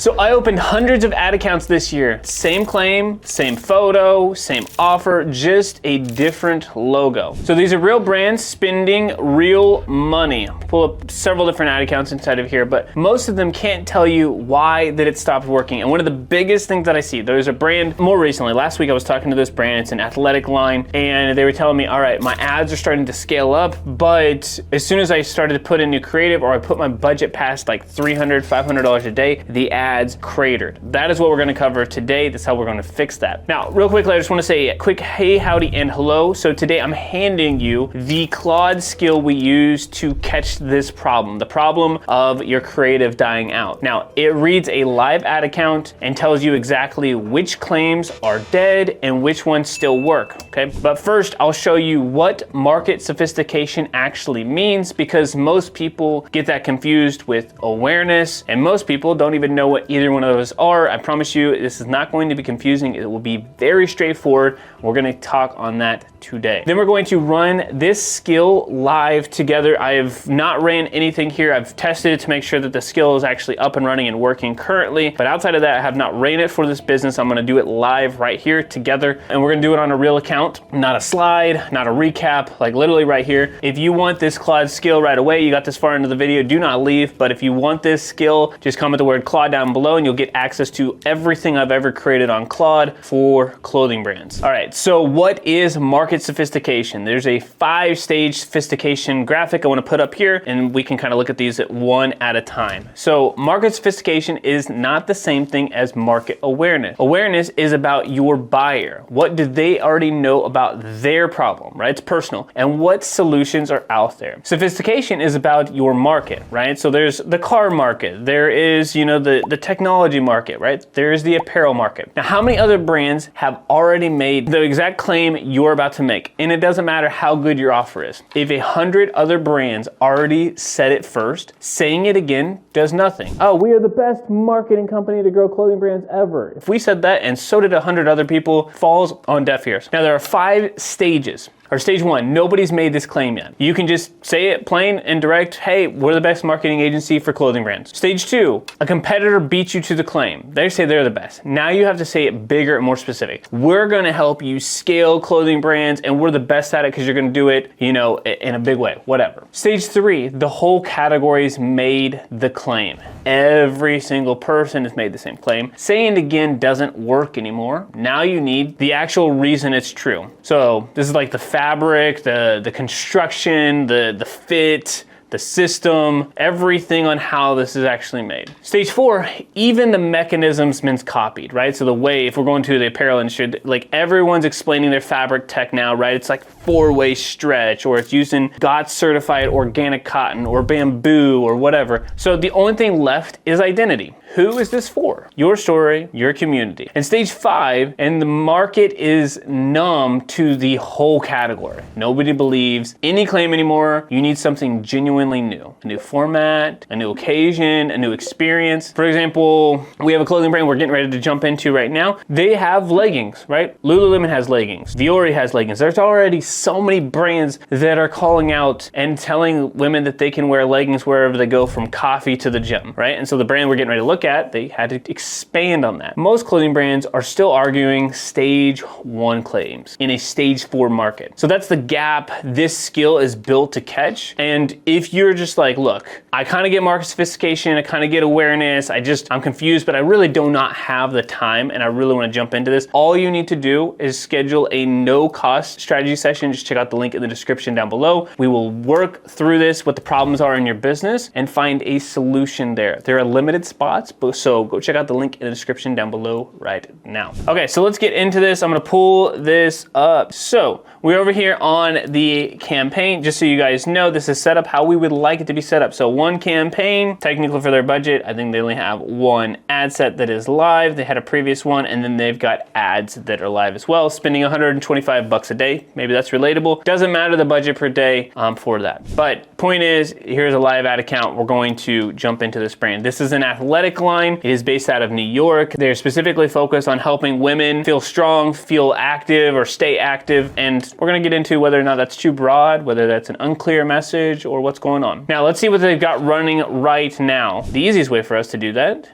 So I opened hundreds of ad accounts this year. Same claim, same photo, same offer, just a different logo. So these are real brands spending real money. Pull up several different ad accounts inside of here, but most of them can't tell you why that it stopped working. And one of the biggest things that I see, there's a brand more recently, last week I was talking to this brand, it's an athletic line, and they were telling me, all right, my ads are starting to scale up, but as soon as I started to put in new creative or I put my budget past like $300, $500 a day, the ads cratered. That is what we're gonna cover today. That's how we're gonna fix that. Now, real quickly, I just wanna say a quick hey, howdy, and hello. So today I'm handing you the Claude skill we use to catch this problem, the problem of your creative dying out. Now, it reads a live ad account and tells you exactly which claims are dead and which ones still work, okay? But first, I'll show you what market sophistication actually means, because most people get that confused with awareness, and most people don't even know what either one of those are. I promise you, this is not going to be confusing. It will be very straightforward. We're gonna talk on that today. Then we're going to run this skill live together. I have not ran anything here. I've tested it to make sure that the skill is actually up and running and working currently, but outside of that, I have not ran it for this business. I'm gonna do it live right here together, and we're gonna do it on a real account, not a slide, not a recap, like literally right here. If you want this Claude skill right away, you got this far into the video, do not leave, but if you want this skill, just comment the word Claude down below and you'll get access to everything I've ever created on Claude for clothing brands. All right, so what is market sophistication? There's a 5-stage sophistication graphic I wanna put up here, and we can kind of look at these one at a time. So market sophistication is not the same thing as market awareness. Awareness is about your buyer. What do they already know about their problem, right? It's personal. And what solutions are out there? Sophistication is about your market, right? So there's the car market. There is, you know, the technology market, right? There's the apparel market. Now, how many other brands have already made the exact claim you're about to make? And it doesn't matter how good your offer is. If 100 other brands already said it first, saying it again does nothing. Oh, we are the best marketing company to grow clothing brands ever. If we said that and so did 100 other people, falls on deaf ears. Now, there are 5 stages. Or stage 1, nobody's made this claim yet. You can just say it plain and direct, hey, we're the best marketing agency for clothing brands. Stage 2, a competitor beats you to the claim. They say they're the best. Now you have to say it bigger and more specific. We're gonna help you scale clothing brands, and we're the best at it because you're gonna do it, you know, in a big way, whatever. Stage 3, the whole category's made the claim. Every single person has made the same claim. Saying it again doesn't work anymore. Now you need the actual reason it's true. So this is like the fabric, the construction, the fit, the system, everything on how this is actually made. Stage 4, even the mechanism's been copied, right? So the way, if we're going to the apparel industry, like everyone's explaining their fabric tech now, right? It's like 4-way stretch, or it's using GOTS certified organic cotton or bamboo or whatever. So the only thing left is identity. Who is this for? Your story, your community. And stage 5, and the market is numb to the whole category. Nobody believes any claim anymore. You need something genuinely new. A new format, a new occasion, a new experience. For example, we have a clothing brand we're getting ready to jump into right now. They have leggings, right? Lululemon has leggings. Viore has leggings. There's already so many brands that are calling out and telling women that they can wear leggings wherever they go, from coffee to the gym, right? And so the brand we're getting ready to look at, they had to expand on that. Most clothing brands are still arguing stage 1 claims in a stage 4 market. So that's the gap this skill is built to catch. And if you're just like, look, I kind of get market sophistication, I kind of get awareness, I'm confused, but I really do not have the time and I really want to jump into this, all you need to do is schedule a no-cost strategy session. Just check out the link in the description down below. We will work through this, what the problems are in your business, and find a solution there. There are limited spots, so go check out the link in the description down below right now. Okay, so let's get into this. I'm gonna pull this up. So we're over here on the campaign. Just so you guys know, this is set up how we would like it to be set up. So 1 campaign, technically for their budget, I think they only have 1 ad set that is live. They had a previous one, and then they've got ads that are live as well, spending 125 bucks a day. Maybe that's relatable. Doesn't matter the budget per day for that. But point is, here's a live ad account. We're going to jump into this brand. This is an athletic line. It is based out of New York. They're specifically focused on helping women feel strong, feel active, or stay active. And we're gonna get into whether or not that's too broad, whether that's an unclear message, or what's going on. Now let's see what they've got running right now. The easiest way for us to do that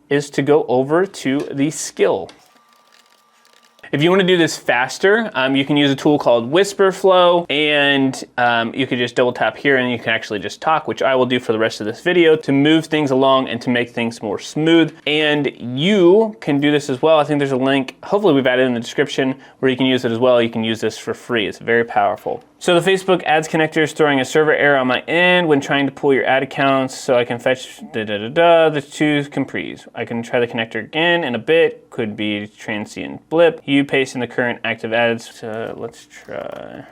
is to go over to the skill. If you want to do this faster, you can use a tool called Wispr Flow, and you can just double tap here and you can actually just talk, which I will do for the rest of this video to move things along and to make things more smooth. And you can do this as well. I think there's a link, hopefully we've added in the description, where you can use it as well. You can use this for free. It's very powerful. So the Facebook ads connector is throwing a server error on my end when trying to pull your ad accounts, so I can fetch the two comprise. I can try the connector again in a bit. Could be transient blip. You paste in the current active ads. Let's try.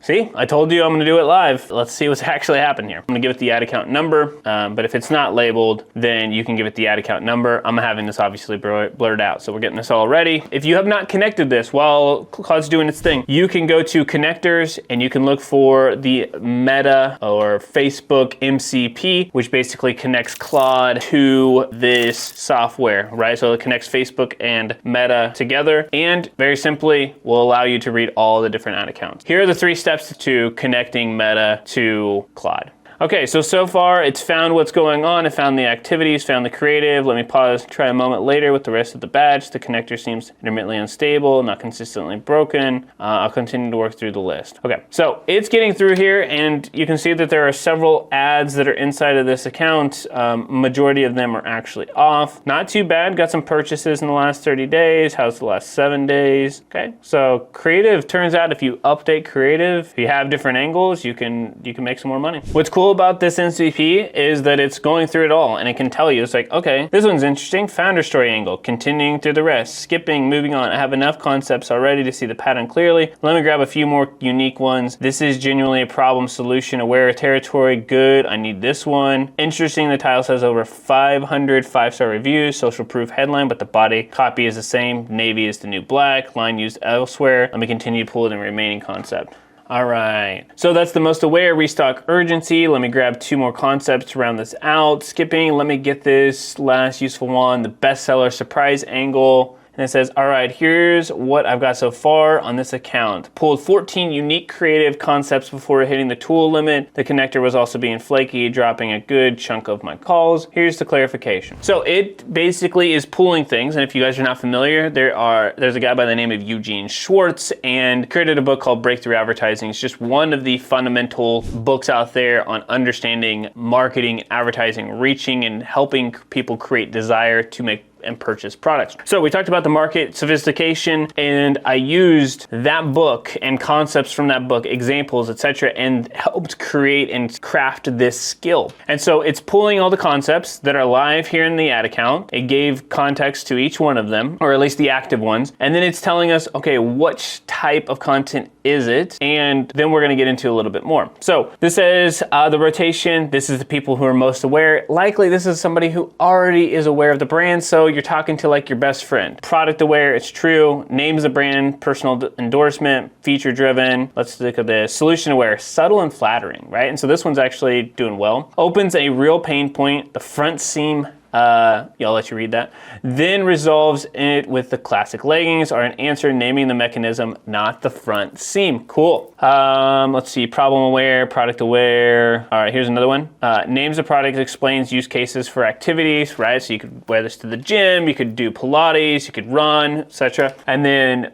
See, I told you I'm gonna do it live. Let's see what's actually happened here. I'm gonna give it the ad account number, but if it's not labeled, then you can give it the ad account number. I'm having this obviously blurred out, so we're getting this all ready. If you have not connected this while Claude's doing its thing, you can go to connectors and you can look for the Meta or Facebook MCP, which basically connects Claude to this software, right? So it connects Facebook and Meta together, and very simply will allow you to read all the different ad accounts. Here are the 3 steps to connecting Meta to Claude. Okay, so far it's found what's going on. It found the activities, found the creative. Let me pause, try a moment later with the rest of the badge. The connector seems intermittently unstable, not consistently broken. I'll continue to work through the list. Okay, so it's getting through here, and you can see that there are several ads that are inside of this account. Majority of them are actually off. Not too bad, got some purchases in the last 30 days. How's the last 7 days? Okay, so creative, turns out if you update creative, if you have different angles, you can make some more money. What's cool about this MCP is that it's going through it all, and it can tell you, it's like, okay, this one's interesting, founder story angle, continuing through the rest, skipping, moving on. I have enough concepts already to see the pattern clearly. Let me grab a few more unique ones. This is genuinely a problem solution, aware territory, good, I need this one. Interesting, the title says over 500 5-star reviews, social proof headline, but the body copy is the same. Navy is the new black, line used elsewhere. Let me continue to pull the remaining concept. All right, so that's the most aware, restock urgency. Let me grab 2 more concepts to round this out. Skipping, let me get this last useful one, the bestseller surprise angle. And it says, all right, here's what I've got so far on this account. Pulled 14 unique creative concepts before hitting the tool limit. The connector was also being flaky, dropping a good chunk of my calls. Here's the clarification. So it basically is pulling things. And if you guys are not familiar, there's a guy by the name of Eugene Schwartz, and created a book called Breakthrough Advertising. It's just one of the fundamental books out there on understanding marketing, advertising, reaching, and helping people create desire to make and purchase products. So we talked about the market, sophistication, and I used that book and concepts from that book, examples, etc., and helped create and craft this skill. And so it's pulling all the concepts that are live here in the ad account. It gave context to each one of them, or at least the active ones. And then it's telling us, okay, which type of content is it? And then we're gonna get into a little bit more. So this says the rotation, this is the people who are most aware. Likely this is somebody who already is aware of the brand, so you're talking to like your best friend. Product aware, it's true. Names the brand, personal endorsement, feature driven. Let's look at this. Solution aware, subtle and flattering, right? And so this one's actually doing well. Opens a real pain point, the front seam. I'll let you read that. Then resolves it with the classic leggings are an answer, naming the mechanism, not the front seam. Cool. Let's see, problem aware, product aware. All right, here's another one. Names the product, explains use cases for activities, right? So you could wear this to the gym, you could do Pilates, you could run, etc. And then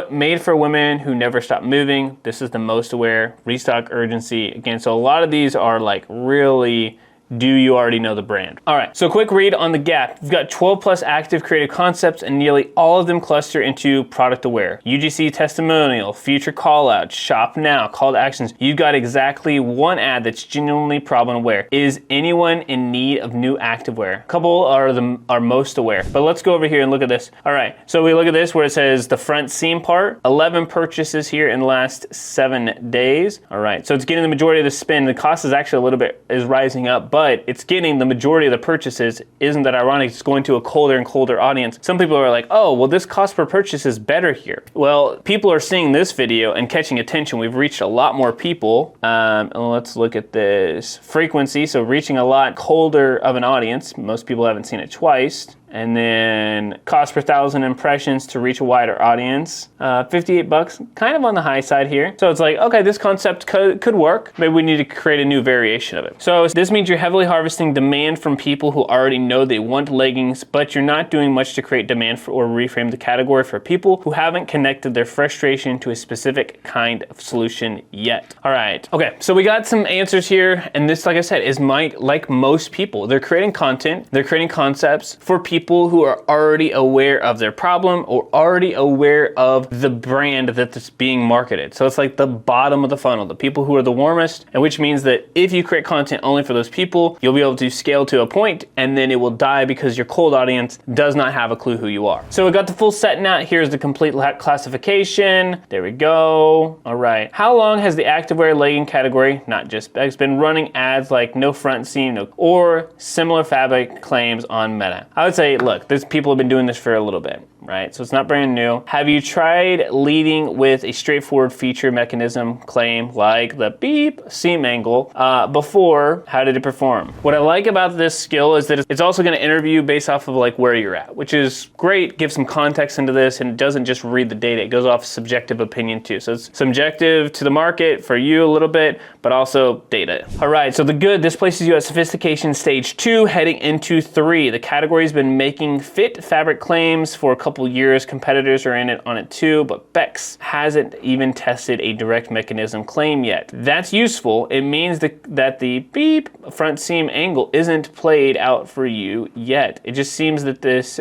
made for women who never stop moving. This is the most aware, restock urgency. Again, so a lot of these are like really, do you already know the brand? All right, so quick read on the gap. You've got 12 plus active creative concepts and nearly all of them cluster into product aware. UGC testimonial, future call out, shop now, call to actions. You've got exactly one ad that's genuinely problem aware. Is anyone in need of new activewear? A couple are most aware, but let's go over here and look at this. All right, so we look at this where it says the front seam part, 11 purchases here in the last 7 days. All right, so it's getting the majority of the spend. The cost is actually a little bit, is rising up, but it's getting the majority of the purchases. Isn't that ironic? It's going to a colder and colder audience. Some people are like, oh, well, this cost per purchase is better here. Well, people are seeing this video and catching attention. We've reached a lot more people. And let's look at this frequency. So reaching a lot colder of an audience. Most people haven't seen it twice. And then cost per 1,000 impressions to reach a wider audience, $58, kind of on the high side here. So it's like, okay, this concept could work. Maybe we need to create a new variation of it. So this means you're heavily harvesting demand from people who already know they want leggings, but you're not doing much to create demand for or reframe the category for people who haven't connected their frustration to a specific kind of solution yet. All right, okay, so we got some answers here, and this, like I said, is like most people. They're creating content, they're creating concepts for people who are already aware of their problem or already aware of the brand that's being marketed. So it's like the bottom of the funnel, the people who are the warmest, and which means that if you create content only for those people, you'll be able to scale to a point, and then it will die because your cold audience does not have a clue who you are. So we got the full set now. Here's the complete classification. There we go. All right. How long has the activewear legging category, not just bags, been running ads like no front seam or similar fabric claims on Meta? I would say, look, these people have been doing this for a little bit, right? So it's not brand new. Have you tried leading with a straightforward feature mechanism claim like the beep seam angle before? How did it perform? What I like about this skill is that it's also going to interview based off of like where you're at, which is great. Give some context into this, and it doesn't just read the data. It goes off subjective opinion too. So it's subjective to the market for you a little bit, but also data. All right, so the good, this places you at Sophistication stage 2, heading into 3. The category's been making fit fabric claims for a couple years. Competitors are in it on it too, but Bex hasn't even tested a direct mechanism claim yet. That's useful. It means that the beep front seam angle isn't played out for you yet. It just seems that this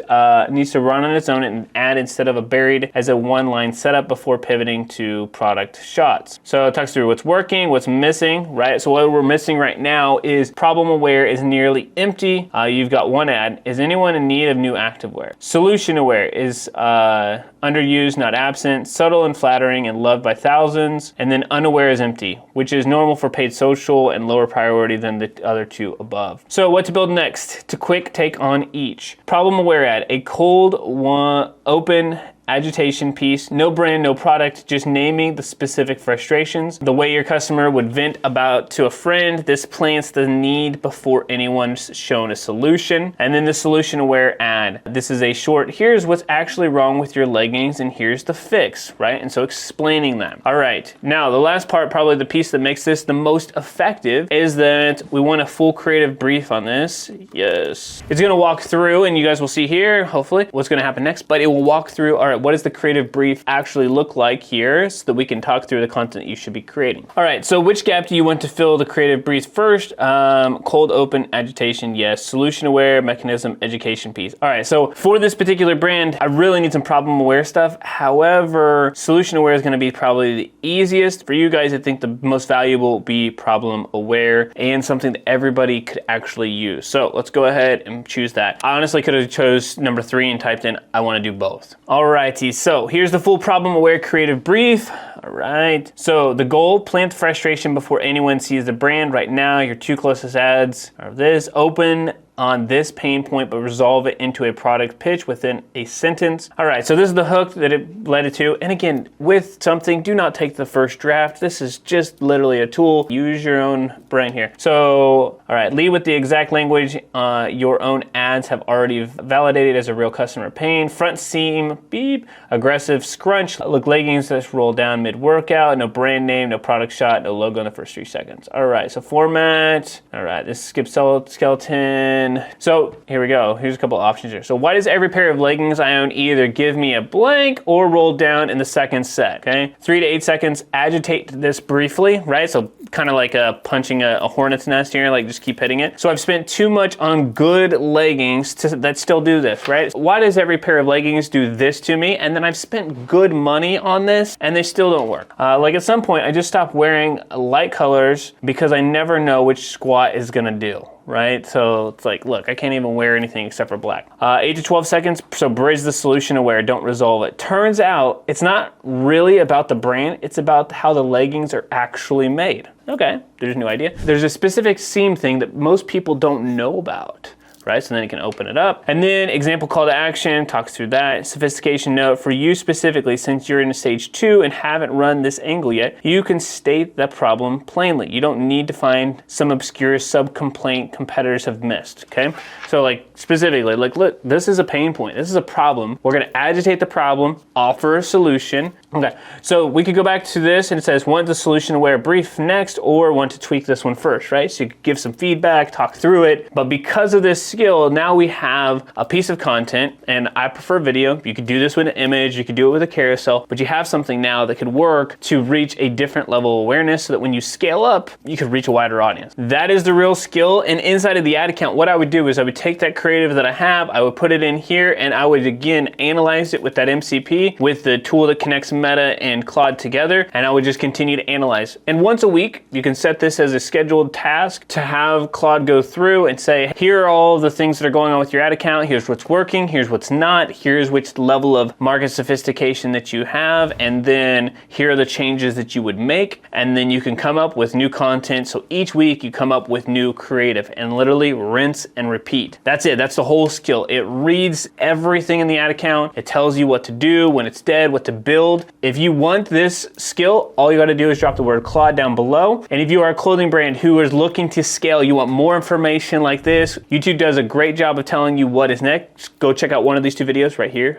needs to run on its own and add instead of a buried as a one-line setup before pivoting to product shots. So it talks through what's working, what's missing, right? So what we're missing right now is problem aware is nearly empty. You've got one ad. Is anyone in need of new activewear? Solution aware is underused, not absent, subtle and flattering and loved by thousands, and then unaware is empty, which is normal for paid social and lower priority than the other two above. So what to build next? To quick take on each. Problem aware ad, a cold, open agitation piece, no brand, no product, just naming the specific frustrations. The way your customer would vent about to a friend. This plants the need before anyone's shown a solution. And then the solution aware ad. This is a short, here's what's actually wrong with your leggings and here's the fix, right? And so explaining that. All right, now the last part, probably the piece that makes this the most effective, is that we want a full creative brief on this. Yes. It's gonna walk through, and you guys will see here, hopefully, what's gonna happen next, but it will walk through, all right, what does the creative brief actually look like here so that we can talk through the content you should be creating. All right, so which gap do you want to fill the creative brief first? Cold, open, agitation, yes. Solution aware, mechanism, education piece. All right, so for this particular brand, I really need some problem aware stuff. However, solution aware is gonna be probably the easiest. For you guys, I think the most valuable will be problem aware and something that everybody could actually use. So let's go ahead and choose that. I honestly could have chose number 3 and typed in, I wanna do both. All righty, so here's the full problem aware creative brief. All right, so the goal, plant frustration before anyone sees the brand. Right now, your 2 closest ads are this, open on this pain point, but resolve it into a product pitch within a sentence. All right, so this is the hook that it led it to. And again, with something, do not take the first draft. This is just literally a tool. Use your own brain here. So, all right, lead with the exact language your own ads have already validated as a real customer pain. Front seam, beep, aggressive scrunch. Look, leggings that roll down mid-workout. No brand name, no product shot, no logo in the first 3 seconds. All right, so format. All right, this skips skeleton. So here we go. Here's a couple options here. So why does every pair of leggings I own either give me a blank or roll down in the second set? Okay, 3 to 8 seconds. Agitate this briefly, right? So kind of like punching a hornet's nest here, like just keep hitting it. So I've spent too much on good leggings that still do this, right? Why does every pair of leggings do this to me? And then I've spent good money on this and they still don't work. Like at some point, I just stopped wearing light colors because I never know which squat is gonna do. Right? So it's like, look, I can't even wear anything except for black. 8 to 12 seconds, so bridge the solution aware, don't resolve it. Turns out it's not really about the brand, it's about how the leggings are actually made. Okay, there's a new idea. There's a specific seam thing that most people don't know about. right? So then it can open it up. And then example call to action, talks through that. Sophistication note, for you specifically, since you're in a stage 2 and haven't run this angle yet, you can state the problem plainly. You don't need to find some obscure sub-complaint competitors have missed, okay? So like specifically, like look, this is a pain point. This is a problem. We're gonna agitate the problem, offer a solution. Okay, so we could go back to this and it says, want the solution aware brief next or want to tweak this one first, right? So you could give some feedback, talk through it. But because of this skill, now we have a piece of content, and I prefer video. You could do this with an image, you could do it with a carousel, but you have something now that could work to reach a different level of awareness so that when you scale up, you could reach a wider audience. That is the real skill. And inside of the ad account, what I would do is I would take that creative that I have, I would put it in here, and I would again analyze it with that MCP, with the tool that connects Meta and Claude together, and I would just continue to analyze. And once a week, you can set this as a scheduled task to have Claude go through and say, here are all the things that are going on with your ad account, here's what's working, here's what's not, here's which level of market sophistication that you have, and then here are the changes that you would make, and then you can come up with new content. So each week you come up with new creative, and literally rinse and repeat. That's it, that's the whole skill. It reads everything in the ad account, it tells you what to do, when it's dead, what to build. If you want this skill, all you gotta do is drop the word Claude down below. And if you are a clothing brand who is looking to scale, you want more information like this, YouTube does a great job of telling you what is next. Go check out one of these 2 videos right here